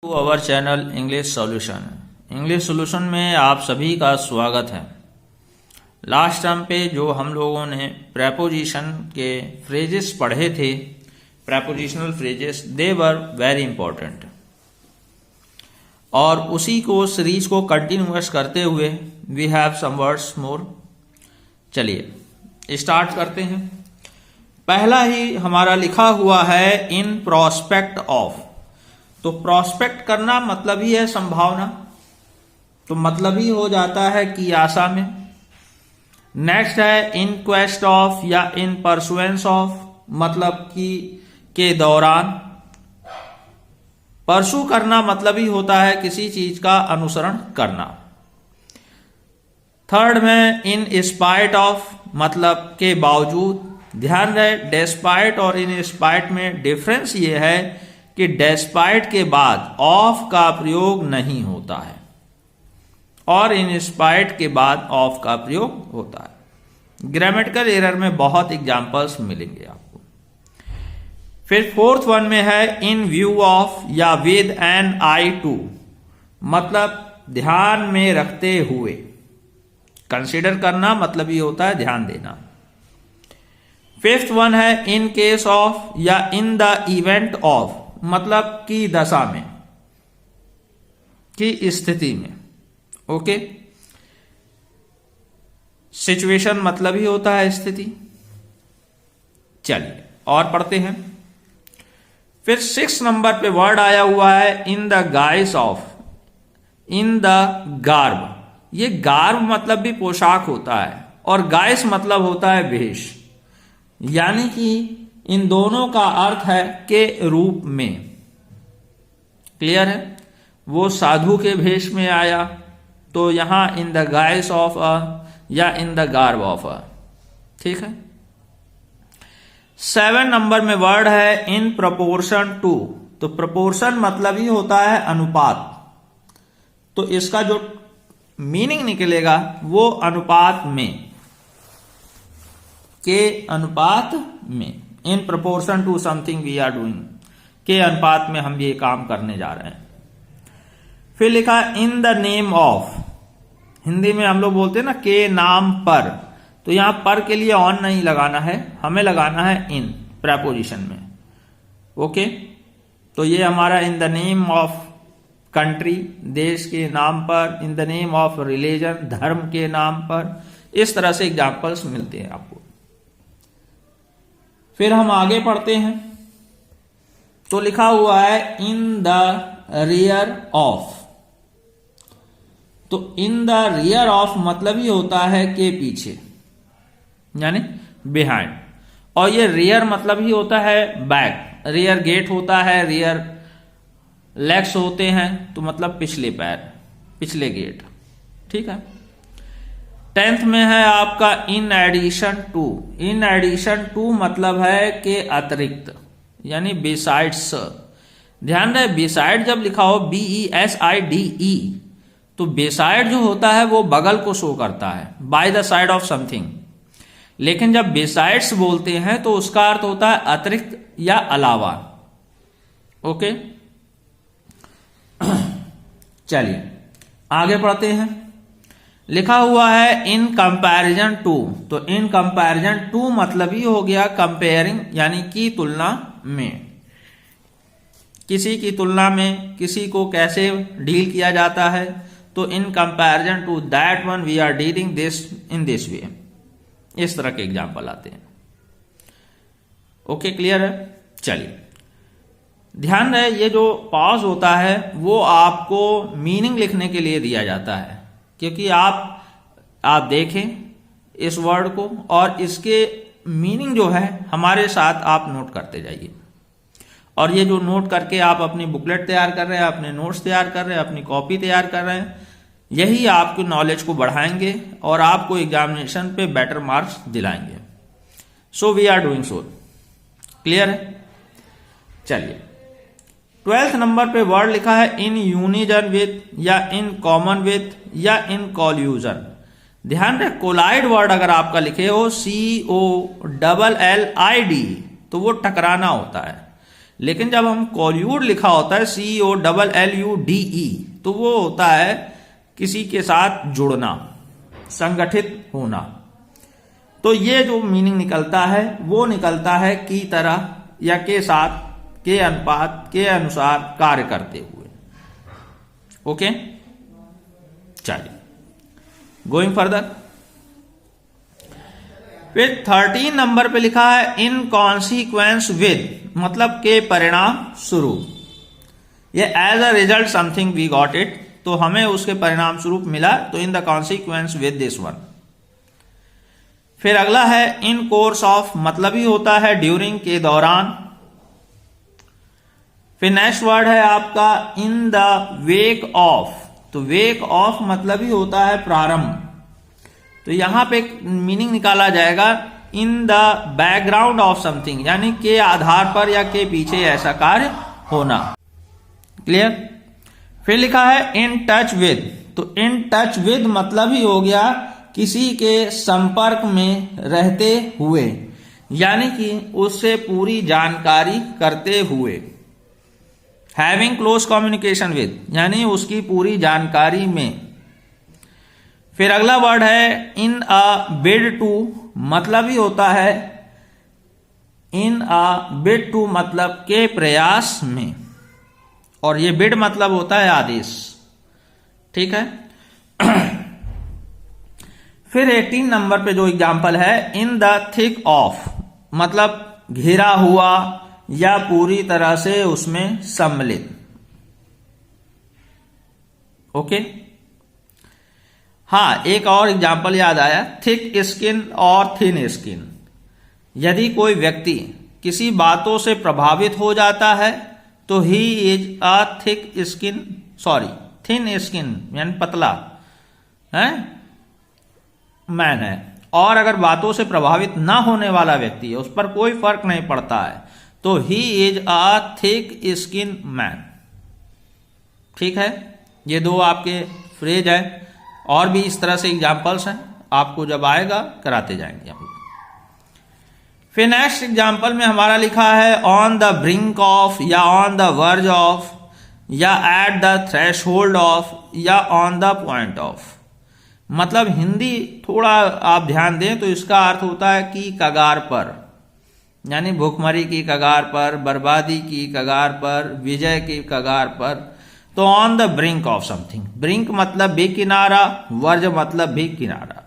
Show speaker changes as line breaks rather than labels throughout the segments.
To our channel English Solution में आप सभी का स्वागत है। लास्ट टाइम पे जो हम लोगों ने प्रेपोजिशन के फ्रेजेस पढ़े थे, prepositional phrases, they were very important, और उसी को सीरीज को कंटिन्यूअस करते हुए वी हैव सम वर्ड्स मोर। चलिए स्टार्ट करते हैं। पहला ही हमारा लिखा हुआ है इन प्रोस्पेक्ट ऑफ। तो प्रोस्पेक्ट करना मतलब ही है संभावना, तो मतलब ही हो जाता है कि आशा में। नेक्स्ट है इन क्वेस्ट ऑफ या इन परसुएंस ऑफ, मतलब कि के दौरान। परसू करना मतलब ही होता है किसी चीज का अनुसरण करना। थर्ड में इन स्पाइट ऑफ, मतलब के बावजूद। ध्यान रहे डेस्पाइट और इन स्पाइट में डिफरेंस ये है कि डेस्पाइट के बाद ऑफ का प्रयोग नहीं होता है और इन स्पाइट के बाद ऑफ का प्रयोग होता है। ग्रामेटिकल एरर में बहुत एग्जांपल्स मिलेंगे आपको। फिर फोर्थ वन में है इन व्यू ऑफ या विद एन आई टू, मतलब ध्यान में रखते हुए। कंसीडर करना मतलब ये होता है ध्यान देना। फिफ्थ वन है इन केस ऑफ या इन द इवेंट ऑफ, मतलब की दशा में, की स्थिति में। ओके, सिचुएशन मतलब ही होता है स्थिति। चलिए और पढ़ते हैं। फिर 6 नंबर पे वर्ड आया हुआ है इन the guise of, in the garb. ये गार्ब मतलब भी पोशाक होता है और गाइस मतलब होता है वेश, यानी कि इन दोनों का अर्थ है के रूप में। क्लियर है? वो साधु के भेष में आया तो यहां in the guise of a या in the garb of a. ठीक है। 7 नंबर में वर्ड है इन प्रपोर्शन टू। तो प्रपोर्शन मतलब ही होता है अनुपात, तो इसका जो मीनिंग निकलेगा वो अनुपात में, के अनुपात में। In proportion to something we are doing, के अनुपात में हम ये काम करने जा रहे हैं। फिर लिखा in the name of. Hindi में हम लोग बोलते हैं ना के नाम पर, तो यहां पर के लिए ऑन नहीं लगाना है, हमें लगाना है इन प्रेपोजिशन में। ओके, तो ये हमारा in the name of country, देश के नाम पर, in the name of religion, धर्म के नाम पर। इस तरह से एग्जाम्पल्स मिलते हैं आपको। फिर हम आगे पढ़ते हैं। तो लिखा हुआ है इन द रियर ऑफ। तो इन द रियर ऑफ मतलब ही होता है के पीछे, यानी बिहाइंड। और ये रियर मतलब ही होता है बैक। रियर गेट होता है, रियर लेग्स होते हैं, तो मतलब पिछले पैर, पिछले गेट। ठीक है। 10th में है आपका in addition to. In addition to मतलब है के अतिरिक्त, यानी बिसाइड्स। ध्यान रहे बिसाइड जब लिखा हो BESIDE, तो बिसाइड जो होता है वो बगल को शो करता है, by the side of something. लेकिन जब बिसाइड्स बोलते हैं तो उसका अर्थ होता है अतिरिक्त या अलावा। ओके, चलिए आगे पढ़ते हैं। लिखा हुआ है इन कंपैरिजन टू। तो इन कंपैरिजन टू मतलब ही हो गया कंपेयरिंग, यानी की तुलना में। किसी की तुलना में किसी को कैसे डील किया जाता है, तो in comparison to that one we are dealing this in this way. इस तरह के एग्जाम्पल आते हैं। ओके, क्लियर है? चलिए ध्यान रहे ये जो पॉज होता है वो आपको मीनिंग लिखने के लिए दिया जाता है, क्योंकि आप देखें इस वर्ड को और इसके मीनिंग जो है हमारे साथ आप नोट करते जाइए। और ये जो नोट करके आप अपनी बुकलेट तैयार कर रहे हैं, अपने नोट्स तैयार कर रहे हैं, अपनी कॉपी तैयार कर रहे हैं, यही आपकी नॉलेज को बढ़ाएंगे और आपको एग्जामिनेशन पे बेटर मार्क्स दिलाएंगे। So we are doing so. Clear है? चलिए 12th नंबर पे वर्ड लिखा है इन यूनिजन विथ या इन कॉमन विथ या इन कॉल्यूजन। ध्यान रहे कोलाइड वर्ड अगर आपका लिखे हो COLLID, तो वो टकराना होता है। लेकिन जब हम कोल्यूड लिखा होता है COLLUDE, तो वो होता है किसी के साथ जुड़ना, संगठित होना। तो ये जो मीनिंग निकलता है वो निकलता है की तरह या के साथ, के अनुपात, के अनुसार कार्य करते हुए। ओके, चलिए गोइंग फर्दर। फिर 13 नंबर पे लिखा है इन कॉन्सिक्वेंस विद, मतलब के परिणाम स्वरूप। ये as a result something we got it, तो हमें उसके परिणाम स्वरूप मिला, तो in the consequence with this one. फिर अगला है इन कोर्स ऑफ, मतलब ही होता है ड्यूरिंग, के दौरान। फिर नेक्स्ट वर्ड है आपका इन द वेक ऑफ, तो वेक ऑफ मतलब ही होता है प्रारंभ। तो यहां पे एक मीनिंग निकाला जाएगा in the background of something, यानी के आधार पर या के पीछे ऐसा कार्य होना। क्लियर। फिर लिखा है इन टच विद, तो इन टच विद मतलब ही हो गया किसी के संपर्क में रहते हुए, यानी कि उससे पूरी जानकारी करते हुए। हैविंग क्लोज कम्युनिकेशन विद, यानी उसकी पूरी जानकारी में। फिर अगला वर्ड है इन अ बिड टू, मतलब ही होता है इन अ बिड टू, मतलब के प्रयास में, और ये बिड मतलब होता है आदेश। ठीक है। फिर 18 नंबर पे जो एग्जाम्पल है इन द थिक ऑफ, मतलब घिरा हुआ या पूरी तरह से उसमें सम्मिलित। ओके। हाँ, एक और एग्जाम्पल याद आया, थिक स्किन और थिन स्किन। यदि कोई व्यक्ति किसी बातों से प्रभावित हो जाता है तो he is a thick skin, sorry thin skin यानी पतला है मैन है। और अगर बातों से प्रभावित ना होने वाला व्यक्ति है, उस पर कोई फर्क नहीं पड़ता है, तो he is a thick skin man. ठीक है, ये दो आपके फ्रेज है, और भी इस तरह से एग्जाम्पल्स हैं, आपको जब आएगा कराते जाएंगे हम। फिर नेक्स्ट एग्जाम्पल में हमारा लिखा है ऑन द ब्रिंक ऑफ, या ऑन द वर्ज ऑफ, या एट द थ्रेशहोल्ड ऑफ, या ऑन द पॉइंट ऑफ। मतलब हिंदी थोड़ा आप ध्यान दें तो इसका अर्थ होता है कि कगार पर, यानी भूखमरी की कगार पर, बर्बादी की कगार पर, विजय की कगार पर। तो on the brink of something, brink मतलब भी किनारा, वर्ज मतलब भी किनारा,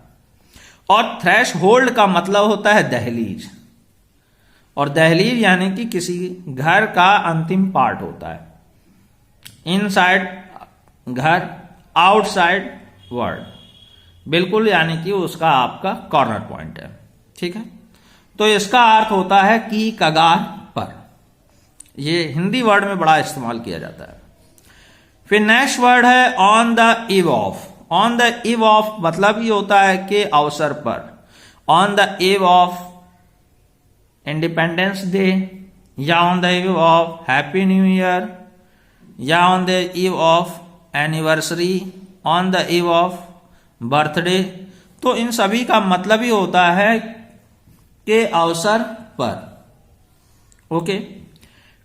और थ्रेश होल्ड का मतलब होता है दहलीज। और दहलीज यानी कि किसी घर का अंतिम पार्ट होता है। इनसाइड घर, आउटसाइड वर्ल्ड, बिल्कुल यानी कि उसका आपका कॉर्नर पॉइंट है। ठीक है, तो इसका अर्थ होता है कि कगार पर। ये हिंदी वर्ड में बड़ा इस्तेमाल किया जाता है। फिर नेक्स्ट वर्ड है on the eve of. On the eve of मतलब ये होता है कि अवसर पर। On the eve of independence day, या on the eve of happy new year, या on the eve of anniversary, on the eve of birthday. तो इन सभी का मतलब ही होता है के अवसर पर। ओके।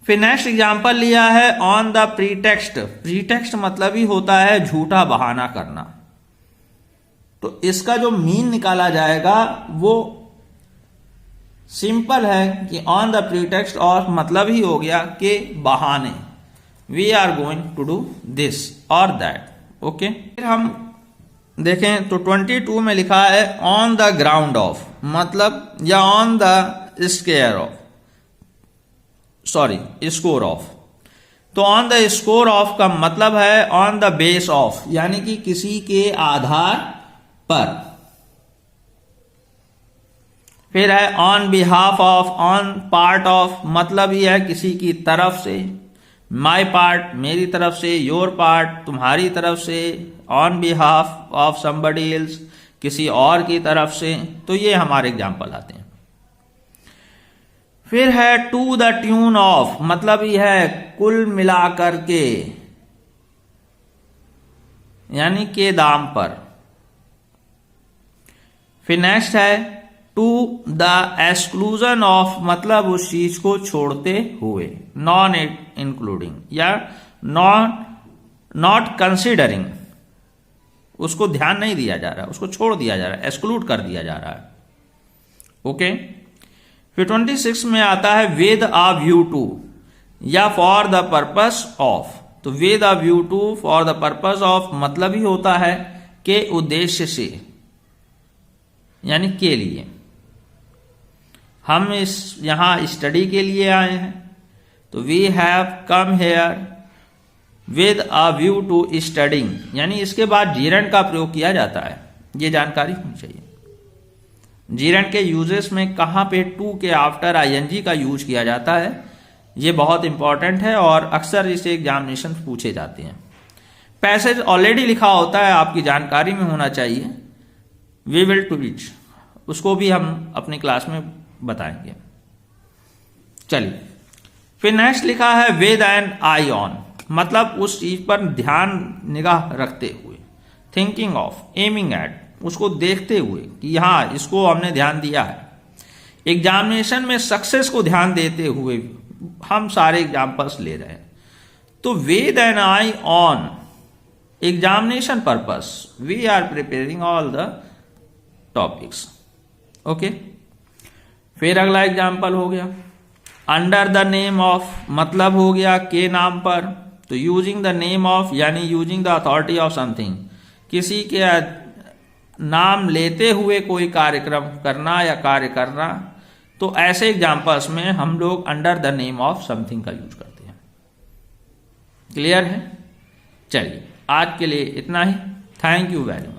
फिर नेक्स्ट एग्जाम्पल लिया है ऑन द प्रीटेक्स्ट। प्रीटेक्स्ट मतलब ही होता है झूठा बहाना करना। तो इसका जो मीन निकाला जाएगा वो सिंपल है कि ऑन द प्रीटेक्स्ट ऑफ मतलब ही हो गया के बहाने, we are going to do this और दैट। ओके। फिर हम देखें तो 22 में लिखा है ऑन द ग्राउंड ऑफ, मतलब या on the square of, sorry score of. तो ऑन द स्कोर ऑफ का मतलब है ऑन द बेस ऑफ, यानी कि किसी के आधार पर। फिर है on behalf of, on part of मतलब यह है किसी की तरफ से। माई पार्ट मेरी तरफ से, योर पार्ट तुम्हारी तरफ से, on behalf of somebody else किसी और की तरफ से। तो ये हमारे एग्जाम्पल आते हैं। फिर है टू द ट्यून ऑफ, मतलब यह है कुल मिलाकर के, यानी के दाम पर। फिर नेक्स्ट है टू द एक्सक्लूजन ऑफ मतलब उस चीज को छोड़ते हुए, नॉन इंक्लूडिंग या नॉट कंसिडरिंग, उसको ध्यान नहीं दिया जा रहा, उसको छोड़ दिया जा रहा है, एक्सक्लूड कर दिया जा रहा है। ओके। फिर 26 में आता है विद अ व्यू टू या फॉर द पर्पस ऑफ। तो with a view to for the purpose of मतलब ही होता है के उद्देश्य से, यानी के लिए। हम यहां स्टडी के लिए आए हैं, तो we have come here with a view to studying, यानी इसके बाद जीरन का प्रयोग किया जाता है, ये जानकारी होनी चाहिए। जीरन के यूजेस में कहां पे टू के आफ्टर आईएनजी का यूज किया जाता है, ये बहुत इंपॉर्टेंट है और अक्सर इसे एग्जामिनेशन पूछे जाते हैं। पैसेज ऑलरेडी लिखा होता है, आपकी जानकारी में होना चाहिए। वी विल टू रीच, उसको भी हम अपनी क्लास में बताएंगे। चलिए, फिर नेक्स्ट लिखा है विद एन आई ऑन, मतलब उस चीज पर ध्यान निगाह रखते हुए, थिंकिंग ऑफ, एमिंग एट, उसको देखते हुए कि हाँ इसको हमने ध्यान दिया है। एग्जामिनेशन में सक्सेस को ध्यान देते हुए हम सारे एग्जाम्पल्स ले रहे हैं। तो with an eye on examination purpose we are preparing all the topics. Okay. फिर अगला एग्जाम्पल हो गया अंडर द नेम ऑफ, मतलब हो गया के नाम पर। तो यूजिंग द नेम ऑफ यानी using the authority of something, किसी के नाम लेते हुए कोई कार्यक्रम करना या कार्य करना। तो ऐसे एग्जाम्पल्स में हम लोग under the name of something का यूज करते हैं। क्लियर है? चलिए, आज के लिए इतना ही। Thank you very much.